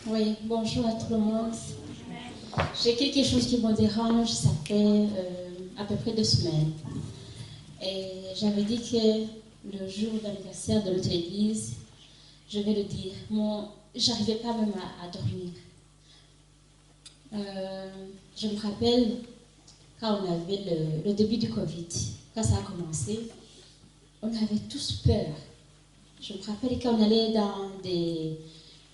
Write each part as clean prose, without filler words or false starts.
Oui, bonjour à tout le monde. J'ai quelque chose qui me dérange, ça fait à peu près 2 semaines. Et j'avais dit que le jour d'anniversaire de notre église, je vais le dire, j'arrivais pas même à dormir. Je me rappelle quand on avait le début du Covid, quand ça a commencé, on avait tous peur. Je me rappelle quand on allait dans des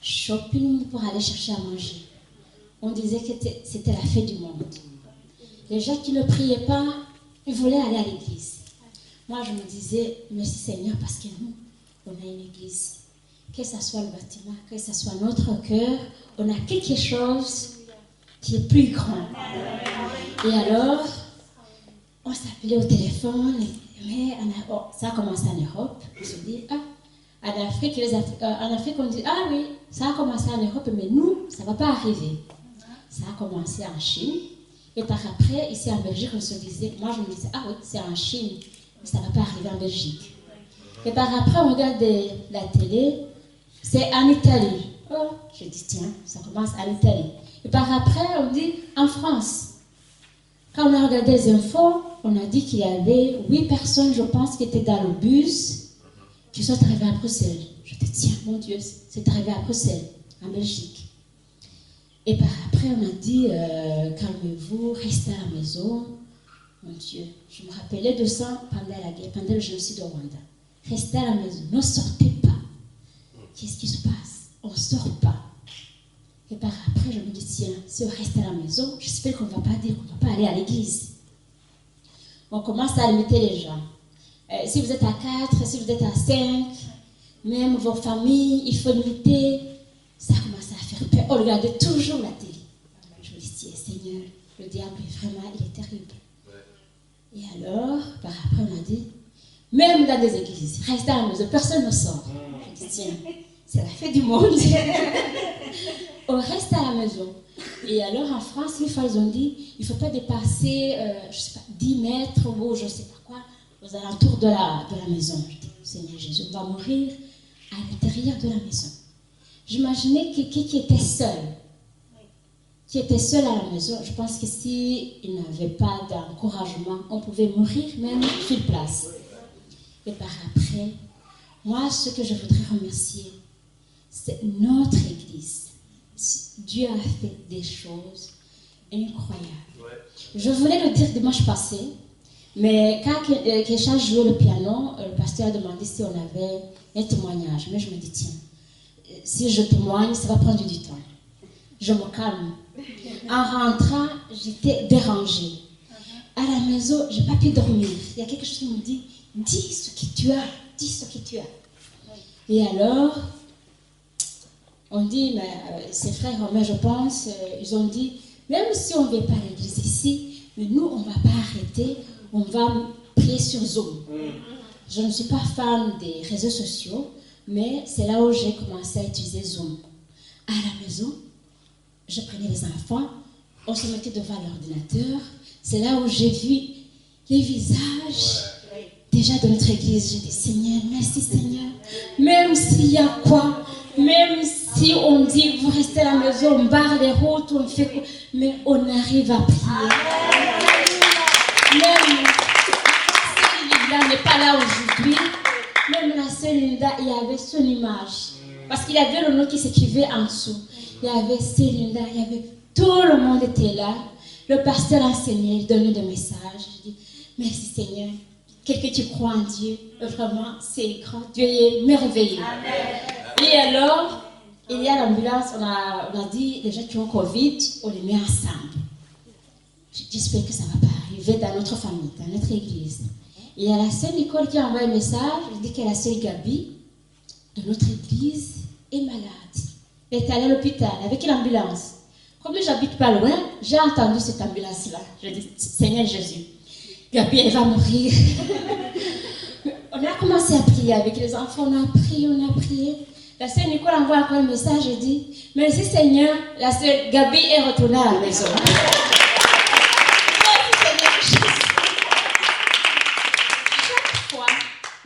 shopping pour aller chercher à manger. On disait que c'était la fête du monde. Les gens qui ne priaient pas, ils voulaient aller à l'église. Moi, je me disais, merci Seigneur, parce que nous, on a une église. Que ce soit le bâtiment, que ce soit notre cœur, on a quelque chose qui est plus grand. Et alors, on s'appelait au téléphone, mais ça a commencé en Europe. On se dit, en Afrique, on dit, ah oui, ça a commencé en Europe, mais nous, ça ne va pas arriver. Ça a commencé en Chine. Et par après, ici en Belgique, on se disait, moi je me disais, ah oui, c'est en Chine, mais ça ne va pas arriver en Belgique. Et par après, on regarde la télé, c'est en Italie. Oh, je dis, tiens, ça commence en Italie. Et par après, on dit, en France. Quand on a regardé les infos, on a dit qu'il y avait 8 personnes, je pense, qui étaient dans le bus, qui sont arrivées à Bruxelles. Je dis, tiens, mon Dieu, c'est arrivé à Bruxelles, en Belgique. Et par après, on a dit, calmez-vous, restez à la maison. Mon Dieu, je me rappelais de ça pendant la guerre, pendant le génocide au Rwanda. Restez à la maison, ne sortez pas. Qu'est-ce qui se passe? On ne sort pas. Et par après, je me dis, tiens, si on reste à la maison, j'espère qu'on ne va pas dire qu'on ne va pas aller à l'église. On commence à limiter les gens. Si vous êtes à 4, si vous êtes à 5, même vos familles, il faut limiter. Ça a commencé à faire peur. On regardait toujours la télé. Je me dis, tiens, Seigneur, le diable, vraiment, il est terrible. Et alors, par après, on a dit, même dans des églises, restez à la maison, personne ne sort. Je dis, tiens, c'est la fête du monde. On reste à la maison. Et alors, en France, une fois, ils ont dit, il ne faut pas dépasser, je ne sais pas, 10 mètres ou je ne sais pas quoi, aux alentours de la maison. Je dis, Seigneur Jésus, on va mourir à l'intérieur de la maison. J'imaginais quelqu'un qui était seul à la maison. Je pense que s'il n'avait pas d'encouragement, on pouvait mourir même sur place. Et par après, moi, ce que je voudrais remercier, c'est notre Église. Dieu a fait des choses incroyables. Je voulais le dire dimanche passé, mais quand Kesha jouait le piano, le pasteur a demandé si on avait un témoignage. Mais je me dis, tiens, si je témoigne, ça va prendre du temps. Je me calme. En rentrant, j'étais dérangée. À la maison, je n'ai pas pu dormir. Il y a quelque chose qui me dit, dis ce que tu as, dis ce que tu as. Et alors, on dit, mais ces frères romains, je pense, ils ont dit, même si on ne vient pas à l'église ici, mais nous, on ne va pas arrêter, on va prier sur Zoom. Je ne suis pas fan des réseaux sociaux, mais c'est là où j'ai commencé à utiliser Zoom. À la maison, je prenais les enfants, on se mettait devant l'ordinateur. C'est là où j'ai vu les visages déjà de notre église. J'ai dit, Seigneur, merci Seigneur. Même s'il y a quoi, même si on dit, vous restez à la maison, on barre les routes, on fait quoi, mais on arrive à prier. Même si Linda n'est pas là aujourd'hui, même la sœur Linda, il y avait son image. Parce qu'il y avait le nom qui s'écrivait en dessous. Il y avait Célinda, il y avait tout le monde était là. Le pasteur enseignait, il donnait des messages. Je dis, merci Seigneur. Quelqu'un qui croit en Dieu, vraiment, c'est grand. Dieu est merveilleux. Amen. Et alors, il y a l'ambulance, on a dit, les gens qui ont Covid, on les met ensemble. J'espère que ça ne va pas arriver dans notre famille, dans notre église. Et il y a la sœur Nicole qui a envoyé un message, elle dit que la sœur Gabi, de notre église, est malade. Elle est allée à l'hôpital avec une ambulance. Comme j'habite pas loin, j'ai entendu cette ambulance-là. Je dis, Seigneur Jésus, Gabi, elle va mourir. On a commencé à prier avec les enfants, on a prié. La sœur Nicole envoie encore un message et dit, merci Seigneur, la sœur Gabi est retournée à la maison.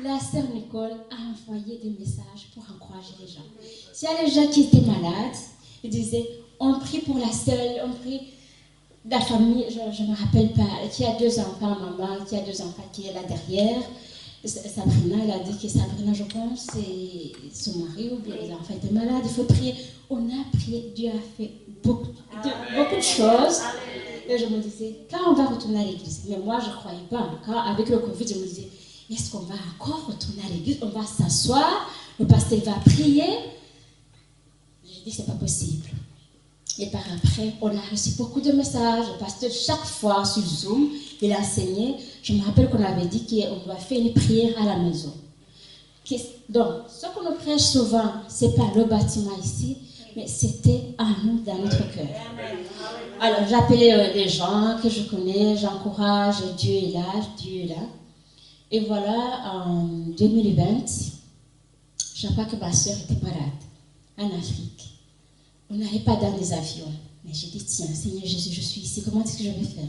La sœur Nicole a envoyé des messages pour encourager les gens. S'il y a les gens qui étaient malades, Il disait, on prie pour la seule, on prie la famille, je ne me rappelle pas, qui a 2 enfants, maman, qui a 2 enfants qui est là derrière. Sabrina, elle a dit que Sabrina, je pense, c'est son mari ou bien les enfants étaient malades, il faut prier. On a prié, Dieu a fait beaucoup de choses. Et je me disais, quand on va retourner à l'église, mais moi je ne croyais pas, quand avec le Covid, je me disais, est-ce qu'on va encore retourner à l'église? On va s'asseoir, le pasteur va prier. J'ai dit, c'est pas possible. Et par après, on a reçu beaucoup de messages. Le pasteur, chaque fois sur Zoom, il a enseigné. Je me rappelle qu'on avait dit qu'on doit faire une prière à la maison. Donc, ce qu'on nous prêche souvent, ce n'est pas le bâtiment ici, mais c'était à nous, dans notre cœur. Alors, j'appelais les gens que je connais, j'encourage, Dieu est là, Dieu est là. Et voilà, en 2020, je crois que ma soeur était malade, en Afrique. On n'allait pas dans les avions. Mais j'ai dit, tiens, Seigneur Jésus, je suis ici, comment est-ce que je vais faire?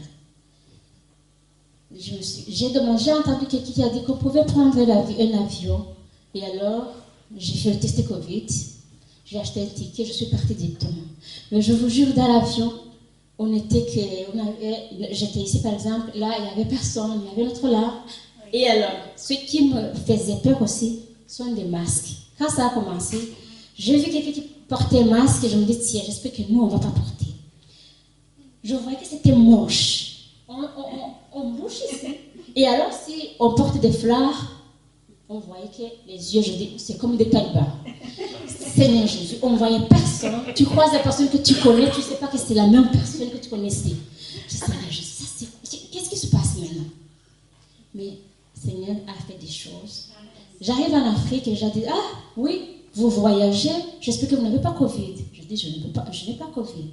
J'ai entendu quelqu'un qui a dit qu'on pouvait prendre un avion. Et alors, j'ai fait le test Covid. J'ai acheté un ticket, je suis partie directement. Mais je vous jure, dans l'avion, j'étais ici par exemple, là, il n'y avait personne, il y avait notre là. Et alors, ce qui me faisait peur aussi sont des masques. Quand ça a commencé, j'ai vu quelqu'un qui portait un masque et je me dis, tiens, j'espère que nous, on ne va pas porter. Je voyais que c'était moche. On bouge ici. Et alors, si on porte des fleurs, on voyait que les yeux, je dis, c'est comme des talibans. Seigneur Jésus, on ne voyait personne. Tu croises la personne que tu connais, tu ne sais pas que c'est la même personne que tu connaissais. Je dis, Seigneur Jésus, qu'est-ce qui se passe maintenant? Mais Seigneur a fait des choses. J'arrive en Afrique et j'ai dit, ah oui, vous voyagez, j'espère que vous n'avez pas Covid. Je dis, je n'ai pas Covid.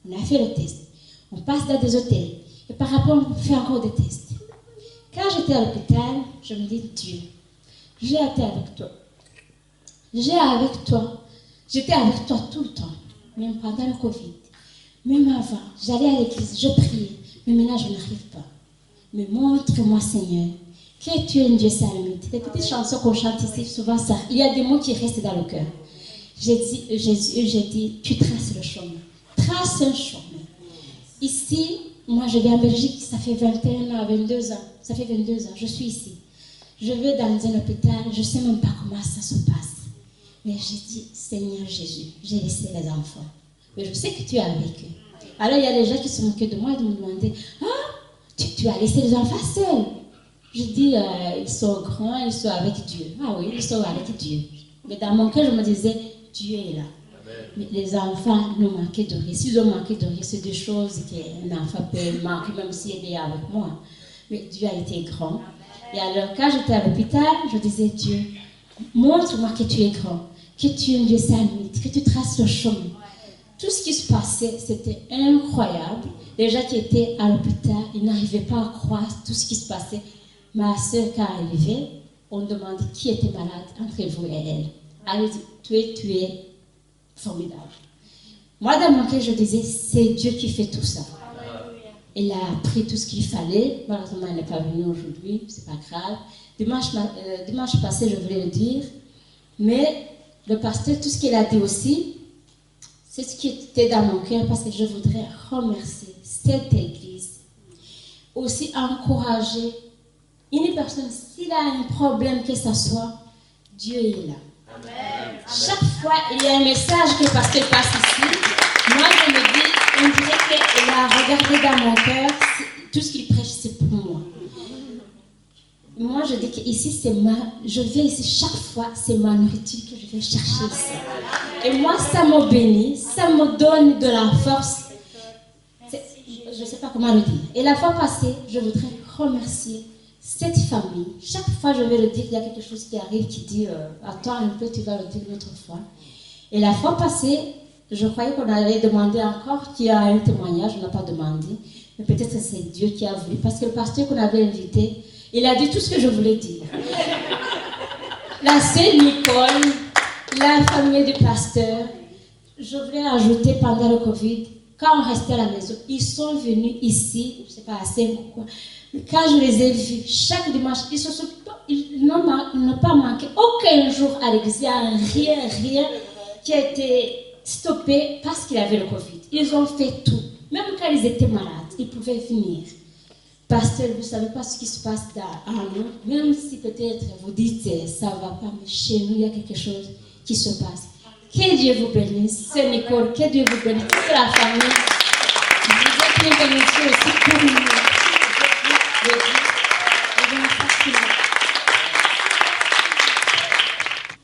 On a fait le test. On passe dans des hôtels. Et par rapport, on fait encore des tests. Quand j'étais à l'hôpital, je me dis, Dieu, j'ai été avec toi. J'étais avec toi tout le temps, même pendant le Covid. Même avant, j'allais à l'église, je priais. Mais maintenant, je n'arrive pas. Mais montre-moi, Seigneur, que tu es un Dieu salmite. Les petites chansons qu'on chante ici, souvent ça, il y a des mots qui restent dans le cœur. J'ai dit, tu traces le chemin. Trace un chemin. Ici, moi je vais en Belgique, ça fait 21 ans, 22 ans. Ça fait 22 ans, je suis ici. Je vais dans un hôpital, je ne sais même pas comment ça se passe. Mais j'ai dit, Seigneur Jésus, j'ai laissé les enfants. Mais je sais que tu es avec eux. Alors il y a des gens qui se moquaient de moi et de me demander, ah, tu as laissé les enfants seuls. Je dis, ils sont grands, ils sont avec Dieu. Ah oui, ils sont avec Dieu. Mais dans mon cœur, je me disais, Dieu est là. Mais les enfants nous manquaient de rien. S'ils ont manqué de rien, c'est des choses qu'un enfant peut manquer, même s'il est avec moi. Mais Dieu a été grand. Et alors, quand j'étais à l'hôpital, je disais, Dieu, montre-moi que tu es grand, que tu es un Dieu salmite, que tu traces le chemin. Tout ce qui se passait, c'était incroyable. Les gens qui étaient à l'hôpital, ils n'arrivaient pas à croire tout ce qui se passait. Ma soeur, quand elle arrivait, on demandait qui était malade entre vous et elle. Elle dit, tu es formidable. Moi, dans mon cœur, je disais, c'est Dieu qui fait tout ça. Il a pris tout ce qu'il fallait. Malheureusement, elle n'est pas venue aujourd'hui, c'est pas grave. Dimanche passé, je voulais le dire. Mais le pasteur, tout ce qu'il a dit aussi, c'est ce qui était dans mon cœur parce que je voudrais remercier cette église. Aussi encourager une personne, s'il a un problème que ce soit, Dieu est là. Amen. Chaque fois, il y a un message que le pasteur passe ici. Moi, je me dis, on dirait qu'il a regardé dans mon cœur, tout ce qu'il prêche, c'est pour moi. Moi, je dis qu'ici, je vais ici chaque fois, c'est ma nourriture que je vais chercher ici. Et moi, ça me bénit, ça me donne de la force. Je ne sais pas comment le dire. Et la fois passée, je voudrais remercier cette famille. Chaque fois, je vais le dire, il y a quelque chose qui arrive qui dit, attends un peu, tu vas le dire une autre fois. Et la fois passée, je croyais qu'on allait demander encore qu'il y a un témoignage, on n'a pas demandé. Mais peut-être que c'est Dieu qui a voulu. Parce que le pasteur qu'on avait invité, il a dit tout ce que je voulais dire. La sœur Nicole, la famille du pasteur, je voulais ajouter pendant le Covid, quand on restait à la maison, ils sont venus ici, je ne sais pas, à 5 ou quoi. Quand je les ai vus, chaque dimanche, ils n'ont pas manqué aucun jour à l'église. Il n'y a rien qui a été stoppé parce qu'il avait le Covid. Ils ont fait tout. Même quand ils étaient malades, ils pouvaient venir. Pasteur, vous ne savez pas ce qui se passe dans nous. Même si peut-être vous dites, ça ne va pas, mais chez nous, il y a quelque chose qui se passe. Que Dieu vous bénisse. Sœur Nicole, que Dieu vous bénisse. Toute la famille. Vous êtes une bénédiction aussi pour nous.